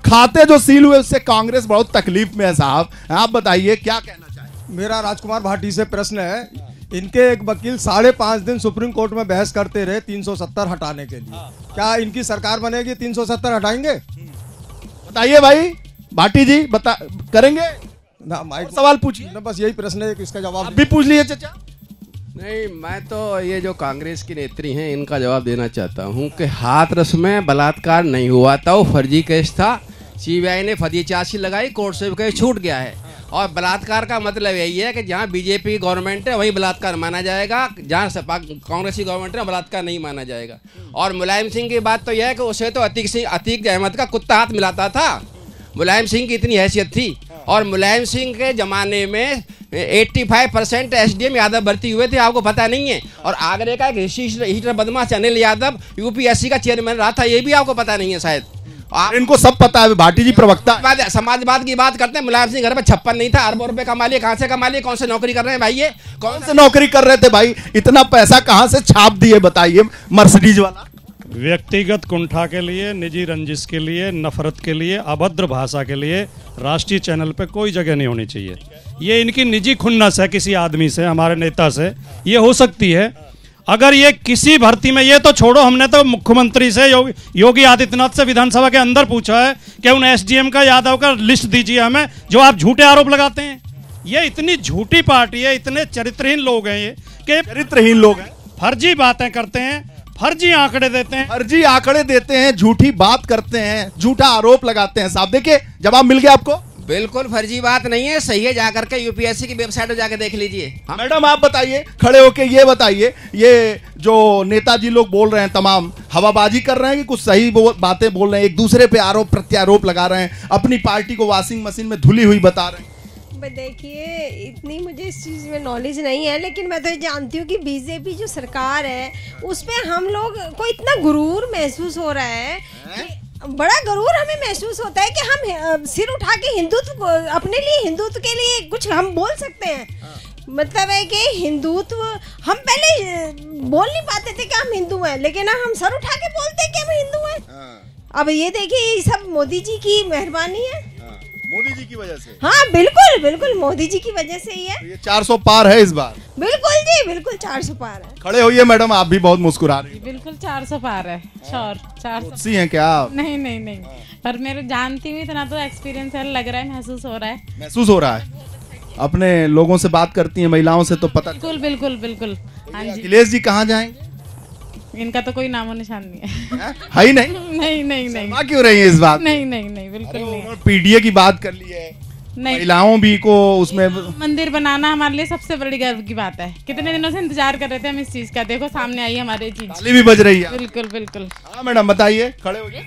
खाते जो सील हुए उससे कांग्रेस बहुत तकलीफ में है साहब। आप बताइए क्या कहना चाहेंगे। मेरा राजकुमार भाटी से प्रश्न है, इनके एक वकील 5.5 दिन सुप्रीम कोर्ट में बहस करते रहे 370 हटाने के लिए। क्या इनकी सरकार बनेगी 370 हटाएंगे? बताइए भाई भाटी जी, बता करेंगे ना माइक सवाल पूछिए ना, बस यही प्रश्न है कि इसका जवाब आप भी पूछ लीजिए चाचा। नहीं, मैं तो ये जो कांग्रेस की नेत्री हैं इनका जवाब देना चाहता हूँ कि हाथरस में बलात्कार नहीं हुआ था, वो फर्जी केस था। सीबीआई ने फर्जी चार्जशीट लगाई, कोर्ट से केस छूट गया है। और बलात्कार का मतलब यही है कि जहाँ बीजेपी गवर्नमेंट है वही बलात्कार माना जाएगा, जहाँ कांग्रेस की गवर्नमेंट है बलात्कार नहीं माना जाएगा। और मुलायम सिंह की बात तो यह है कि उसे तो अतीक अहमद का कुत्ता हाथ मिलाता था, मुलायम सिंह की इतनी हैसियत थी। और मुलायम सिंह के ज़माने में 85% SDM यादव भर्ती हुए थे, आपको पता नहीं है। और आगरे का हिस्ट्री बदमाश अनिल यादव UPSC का चेयरमैन रहा था, ये भी आपको पता नहीं है शायद। इनको सब पता है, भाटी जी प्रवक्ता। समाजवाद की बात करते हैं, मुलायम सिंह घर में 56 नहीं था, अरबों रुपए कमा लिए। कहाँ से कमा लिए? कौन से नौकरी कर रहे हैं भाई? ये कौन से नौकरी कर रहे थे भाई? इतना पैसा कहाँ से छाप दिए बताइए? मर्सिडीज वाला। व्यक्तिगत कुंठा के लिए, निजी रंजिश के लिए, नफरत के लिए, अभद्र भाषा के लिए राष्ट्रीय चैनल पे कोई जगह नहीं होनी चाहिए। ये इनकी निजी खुन्नस है किसी आदमी से, हमारे नेता से ये हो सकती है। अगर ये किसी भर्ती में, ये तो छोड़ो, हमने तो मुख्यमंत्री से योगी आदित्यनाथ से विधानसभा के अंदर पूछा है कि उन SDM का यादव का लिस्ट दीजिए हमें जो आप झूठे आरोप लगाते हैं। ये इतनी झूठी पार्टी है, इतने चरित्रहीन लोग हैं ये कि चरित्रहीन लोग हैं, फर्जी बातें करते हैं, फर्जी आंकड़े देते हैं, फर्जी आंकड़े देते हैं, झूठी बात करते हैं, झूठा आरोप लगाते हैं। साहब देखिए जवाब मिल गया आपको। बिल्कुल फर्जी बात नहीं है, सही है। जाकर के UPSC की वेबसाइट पर जाकर देख लीजिए। मैडम आप बताइए, खड़े होके ये बताइए, ये जो नेताजी लोग बोल रहे हैं तमाम हवाबाजी कर रहे हैं कि कुछ सही बातें बोल रहे हैं, एक दूसरे पे आरोप प्रत्यारोप लगा रहे हैं, अपनी पार्टी को वॉशिंग मशीन में धुली हुई बता रहे हैं? देखिए इतनी मुझे इस चीज़ में नॉलेज नहीं है, लेकिन मैं तो ये जानती हूँ कि बीजेपी जो सरकार है उस पर हम लोग को इतना गुरूर महसूस हो रहा है कि बड़ा गरूर हमें महसूस होता है कि हम सिर उठा के हिंदुत्व, अपने लिए हिंदुत्व के लिए कुछ हम बोल सकते हैं। मतलब है कि हिंदुत्व, हम पहले बोल नहीं पाते थे कि हम हिंदू हैं, लेकिन हम सर उठा के बोलते हैं कि हम हिंदू हैं। अब ये देखिए, ये सब मोदी जी की मेहरबानी है, मोदी जी की वजह से। हाँ बिल्कुल बिल्कुल, मोदी जी की वजह से ही है। तो ये 400 पार है इस बार। बिल्कुल जी, बिल्कुल 400 पार है। खड़े होइए मैडम, आप भी बहुत मुस्कुरा रही हैं। बिल्कुल 400 पार है, श्योर 400। सी हैं क्या आप? नहीं नहीं नहीं, पर मेरे जानती हूँ, इतना तो एक्सपीरियंस है, लग रहा है, महसूस हो रहा है। महसूस हो रहा है। अपने लोगों से बात करती हैं, महिलाओं से, तो पता। बिल्कुल बिल्कुल बिल्कुल। हाँ जी। अखिलेश जी कहाँ जाएंगे? इनका तो कोई नामो निशान नहीं है। है ही नहीं? नहीं नहीं नहीं। क्यों रही है इस बात? नहीं नहीं नहीं, बिल्कुल नहीं। PDA की बात कर ली है, महिलाओं भी को उसमें मंदिर बनाना हमारे लिए सबसे बड़ी गर्व की बात है। कितने दिनों से इंतजार कर रहे थे हम इस चीज का, देखो सामने आई हमारे चीज। ताली भी बज रही है। बिल्कुल बिल्कुल। हाँ मैडम बताइए, खड़े होइए,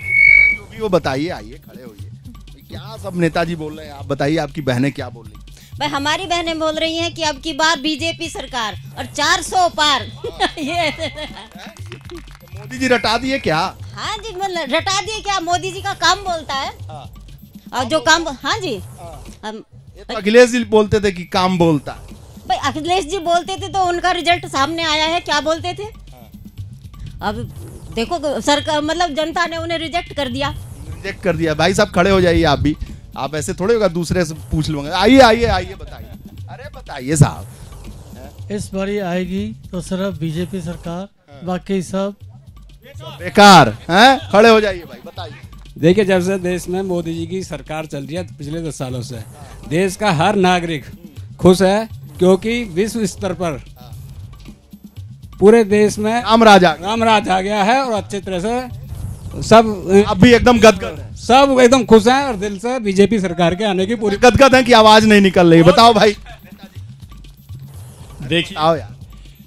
जो भी वो बताइए, आइए खड़े होइए। क्या सब नेताजी बोल रहे हैं, आप बताइए, आपकी बहनें क्या बोल रही हैं? भाई हमारी बहनें बोल रही हैं कि अब की बार बीजेपी सरकार और 400 पार। ये मोदी जी रटा दिए क्या? हाँ जी, मतलब रटा दिए क्या, मोदी जी का काम बोलता है। और जो काम, हाँ जी, ये तो अखिलेश जी बोलते थे कि काम बोलता है। भाई अखिलेश जी बोलते थे तो उनका रिजल्ट सामने आया है, क्या बोलते थे। अब देखो सरकार, मतलब जनता ने उन्हें रिजेक्ट कर दिया। रिजेक्ट कर दिया। भाई साहब खड़े हो जाइए, आप भी, आप ऐसे थोड़े होगा दूसरे से पूछ लूंगा। आइए आइए आइए बताइए। अरे बताइए साहब। इस बारी आएगी तो सिर्फ बीजेपी सरकार, बाकी सब बेकार हैं। खड़े हो जाइए भाई, बताइए। देखिए, जब से देश में मोदी जी की सरकार चल रही है पिछले 10 सालों से, देश का हर नागरिक खुश है, क्योंकि विश्व स्तर पर पूरे देश में राम राज आ गया है और अच्छी तरह से सब अभी एकदम गदगद है, सब एकदम खुश हैं और दिल से बीजेपी सरकार के आने की पूरी गदगद है कि आवाज नहीं निकल रही। बताओ भाई।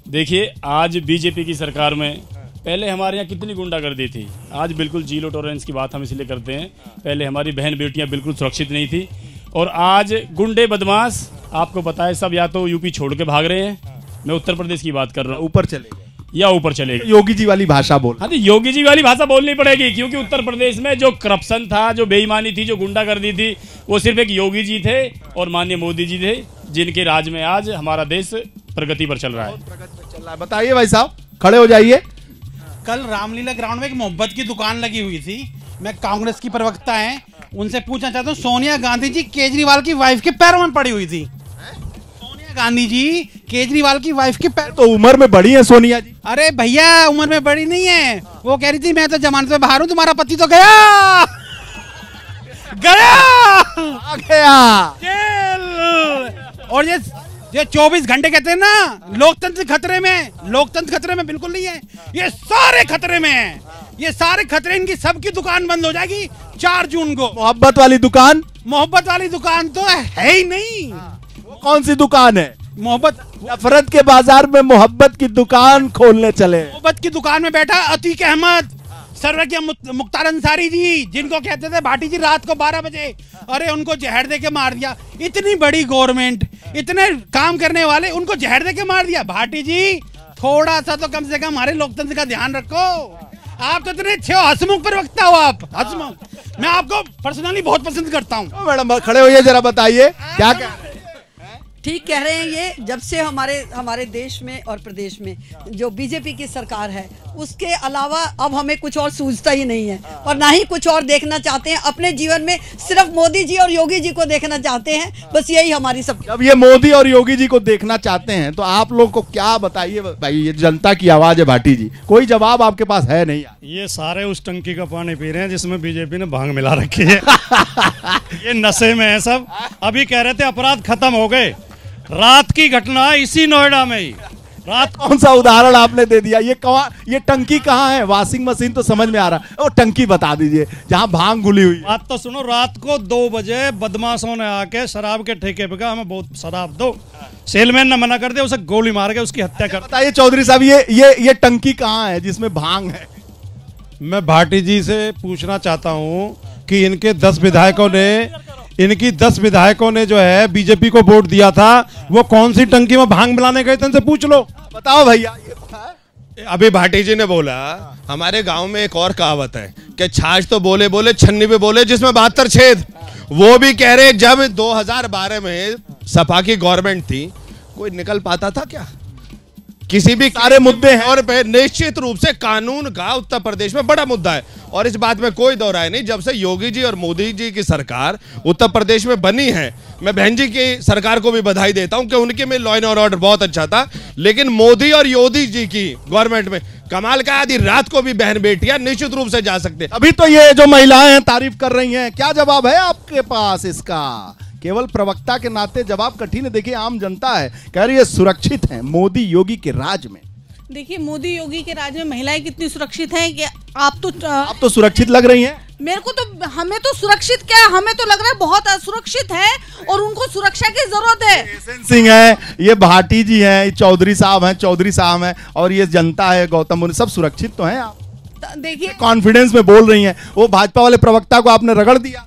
देखिए आज बीजेपी की सरकार में, पहले हमारे यहाँ कितनी गुंडागर्दी थी, आज बिल्कुल जीरो टॉलरेंस की बात हम इसलिए करते हैं। पहले हमारी बहन बेटियां बिल्कुल सुरक्षित नहीं थी, और आज गुंडे बदमाश, आपको पता है, सब या तो यूपी छोड़ के भाग रहे हैं। मैं उत्तर प्रदेश की बात कर रहा हूँ। ऊपर चले गए या ऊपर चले गए। योगी जी वाली भाषा बोल। हाँ, योगी जी वाली भाषा बोलनी पड़ेगी, क्योंकि उत्तर प्रदेश में जो करप्शन था, जो बेईमानी थी, जो गुंडागर्दी थी, वो सिर्फ एक योगी जी थे और माननीय मोदी जी थे, जिनके राज में आज हमारा देश प्रगति पर चल रहा है। बताइए भाई साहब, खड़े हो जाइए। कल रामलीला ग्राउंड में एक मोहब्बत की दुकान लगी हुई थी, मैं कांग्रेस की प्रवक्ता हैं, उनसे पूछना चाहता हूँ, सोनिया गांधी जी केजरीवाल की वाइफ के पैरों में पड़ी हुई थी। सोनिया गांधी जी केजरीवाल की वाइफ के पैर, तो उम्र में बड़ी है सोनिया जी। अरे भैया उम्र में बड़ी नहीं है, वो कह रही थी मैं तो जमानत में बाहर हूँ, तुम्हारा पति तो गया जेल। और ये 24 घंटे कहते हैं ना, लोकतंत्र खतरे में, लोकतंत्र खतरे में बिल्कुल नहीं है, ये सारे खतरे में है, ये सारे खतरे, इनकी सबकी दुकान बंद हो जाएगी 4 जून को। मोहब्बत वाली दुकान, मोहब्बत वाली दुकान तो है ही नहीं। वो कौन सी दुकान है? मोहब्बत, नफरत के बाजार में मोहब्बत की दुकान खोलने चले। मोहब्बत की दुकान में बैठा अतीक अहमद, सर्वज्ञ मुख्तार अंसारी जी, जिनको कहते थे भाटी जी रात को 12 बजे, अरे उनको जहर दे के मार दिया। इतनी बड़ी गवर्नमेंट, इतने काम करने वाले, उनको जहर दे के मार दिया। भाटी जी थोड़ा सा तो कम से कम हमारे लोकतंत्र का ध्यान रखो। आप तो इतने अच्छे हो, हंसमुख प्रवक्ता हो आप, हंसमुख। मैं आपको पर्सनली बहुत पसंद करता हूँ। मैडम खड़े होइए जरा, बताइए क्या क्या। ठीक कह रहे हैं, ये जब से हमारे देश में और प्रदेश में जो बीजेपी की सरकार है, उसके अलावा अब हमें कुछ और सूझता ही नहीं है और ना ही कुछ और देखना चाहते हैं अपने जीवन में। सिर्फ मोदी जी और योगी जी को देखना चाहते हैं, बस यही हमारी सब। अब ये मोदी और योगी जी को देखना चाहते हैं तो आप लोग को क्या बताइए भाई, ये जनता की आवाज है भाटी जी, कोई जवाब आपके पास है नहीं। ये सारे उस टंकी का पानी पी रहे हैं जिसमें बीजेपी ने भांग मिला रखी है। ये नशे में है सब। अभी कह रहे थे अपराध खत्म हो गए, रात की घटना इसी नोएडा में ही। रात कौन सा उदाहरण आपने दे दिया? ये टंकी कहाँ है? वॉशिंग मशीन तो समझ में आ रहा है, वो टंकी बता दीजिए जहाँ भांग घुली हुई। बात तो सुनो, रात को 2 बजे बदमाशों ने आके शराब के ठेके पे कहा हमें बहुत शराब दो। सेलमैन ने मना कर दिया, उसे गोली मार के उसकी हत्या कर। बताइए चौधरी साहब, ये टंकी कहाँ है जिसमें भांग है? मैं भाटी जी से पूछना चाहता हूँ कि इनके 10 विधायकों ने जो है बीजेपी को वोट दिया था, वो कौन सी टंकी में भांग मिलाने गए थे, इनसे पूछ लो। बताओ भैया। अभी भाटी जी ने बोला, हमारे गांव में एक और कहावत है कि छाछ तो बोले बोले छन्नी पे बोले जिसमें 72 छेद। वो भी कह रहे जब 2012 में सपा की गवर्नमेंट थी, कोई निकल पाता था क्या? किसी भी सारे मुद्दे हैं और निश्चित रूप से कानून का उत्तर प्रदेश में बड़ा मुद्दा है और इस बात में कोई दो राय नहीं। जब से योगी जी और मोदी जी की सरकार उत्तर प्रदेश में बनी है, मैं बहन जी की सरकार को भी बधाई देता हूं कि उनके में लॉ एंड ऑर्डर बहुत अच्छा था, लेकिन मोदी और योगी जी की गवर्नमेंट में कमाल का, आधी रात को भी बहन बेटियां निश्चित रूप से जा सकते। अभी तो ये जो महिलाएं हैं तारीफ कर रही हैं, क्या जवाब है आपके पास इसका? केवल प्रवक्ता के नाते जवाब कठिन है। देखिए आम जनता है, कह रही है सुरक्षित है मोदी योगी के राज में। देखिए मोदी योगी के राज में महिलाएं कितनी सुरक्षित हैं कि आप तो सुरक्षित लग रही हैं। मेरे को तो, हमें तो सुरक्षित क्या, हमें तो लग रहा है बहुत असुरक्षित है और उनको सुरक्षा की जरूरत है। सिंह है, ये भाटी जी हैं, चौधरी साहब हैं और ये जनता है गौतम बुद्ध, सब सुरक्षित तो हैं। आप देखिए कॉन्फिडेंस में बोल रही हैं। वो भाजपा वाले प्रवक्ता को आपने रगड़ दिया।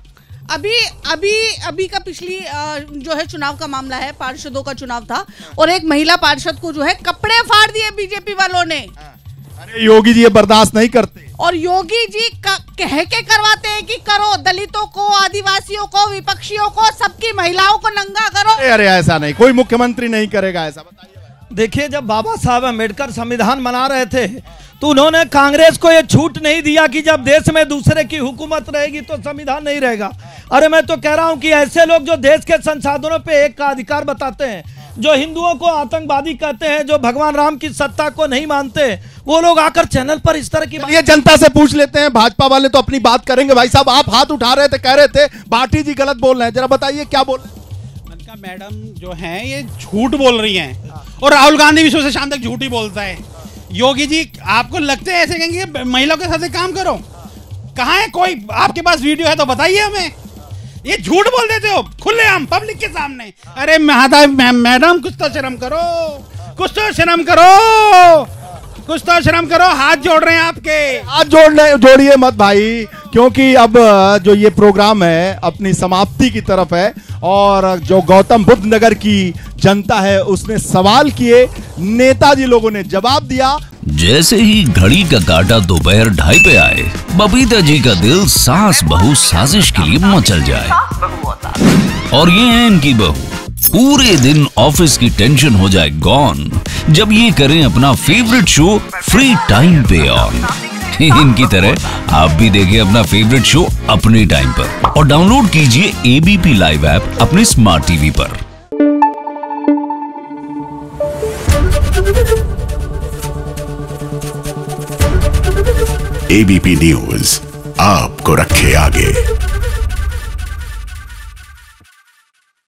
अभी का पिछली जो है चुनाव का मामला है, पार्षदों का चुनाव था और एक महिला पार्षद को जो है कपड़े फाड़ दिए बीजेपी वालों ने। अरे योगी जी ये बर्दाश्त नहीं करते और योगी जी कह के करवाते हैं कि करो, दलितों को, आदिवासियों को, विपक्षियों को, सबकी महिलाओं को नंगा करो। अरे ऐसा नहीं, कोई मुख्यमंत्री नहीं करेगा ऐसा। बताइए। देखिए जब बाबा साहब अम्बेडकर संविधान बना रहे थे तो उन्होंने कांग्रेस को ये छूट नहीं दिया कि जब देश में दूसरे की हुकूमत रहेगी तो संविधान नहीं रहेगा। अरे मैं तो कह रहा हूं कि ऐसे लोग जो देश के संसाधनों पे एक का अधिकार बताते हैं, जो हिंदुओं को आतंकवादी कहते हैं, जो भगवान राम की सत्ता को नहीं मानते, वो लोग आकर चैनल पर इस तरह की ये जनता से पूछ लेते हैं। भाजपा वाले तो अपनी बात करेंगे। भाई साहब आप हाथ उठा रहे थे, कह रहे थे भाटी जी गलत बोल रहे हैं, जरा बताइए क्या बोल रहे हैं? मैडम जो हैं ये झूठ बोल रही हैं और राहुल गांधी भी सुबह से शाम तक झूठ ही बोलता है। योगी जी आपको लगते हैं ऐसे कहेंगे महिलाओं के साथ काम करो? कहाँ है कोई? आपके पास वीडियो है तो बताइए हमें। ये झूठ बोल देते हो खुलेआम पब्लिक के सामने। अरे मैडम कुछ तो शर्म करो, कुछ तो शर्म करो, कुछ तो शर्म करो। हाथ जोड़ रहे हैं आपके। हाथ जोड़िए मत भाई, क्योंकि अब जो ये प्रोग्राम है अपनी समाप्ति की तरफ है और जो गौतम बुद्ध नगर की जनता है उसने सवाल किए, नेताजी लोगों ने जवाब दिया। जैसे ही घड़ी का काटा दोपहर 2:30 पे आए, बबीता जी का दिल सास बहू साजिश के लिए मचल जाए। और ये है इनकी बहू, पूरे दिन ऑफिस की टेंशन हो जाए गॉन जब ये करें अपना फेवरेट शो फ्री टाइम पे ऑन। इनकी तरह आप भी देखिए अपना फेवरेट शो अपने टाइम पर और डाउनलोड कीजिए एबीपी लाइव ऐप अपने स्मार्ट टीवी पर। एबीपी न्यूज आपको रखे आगे।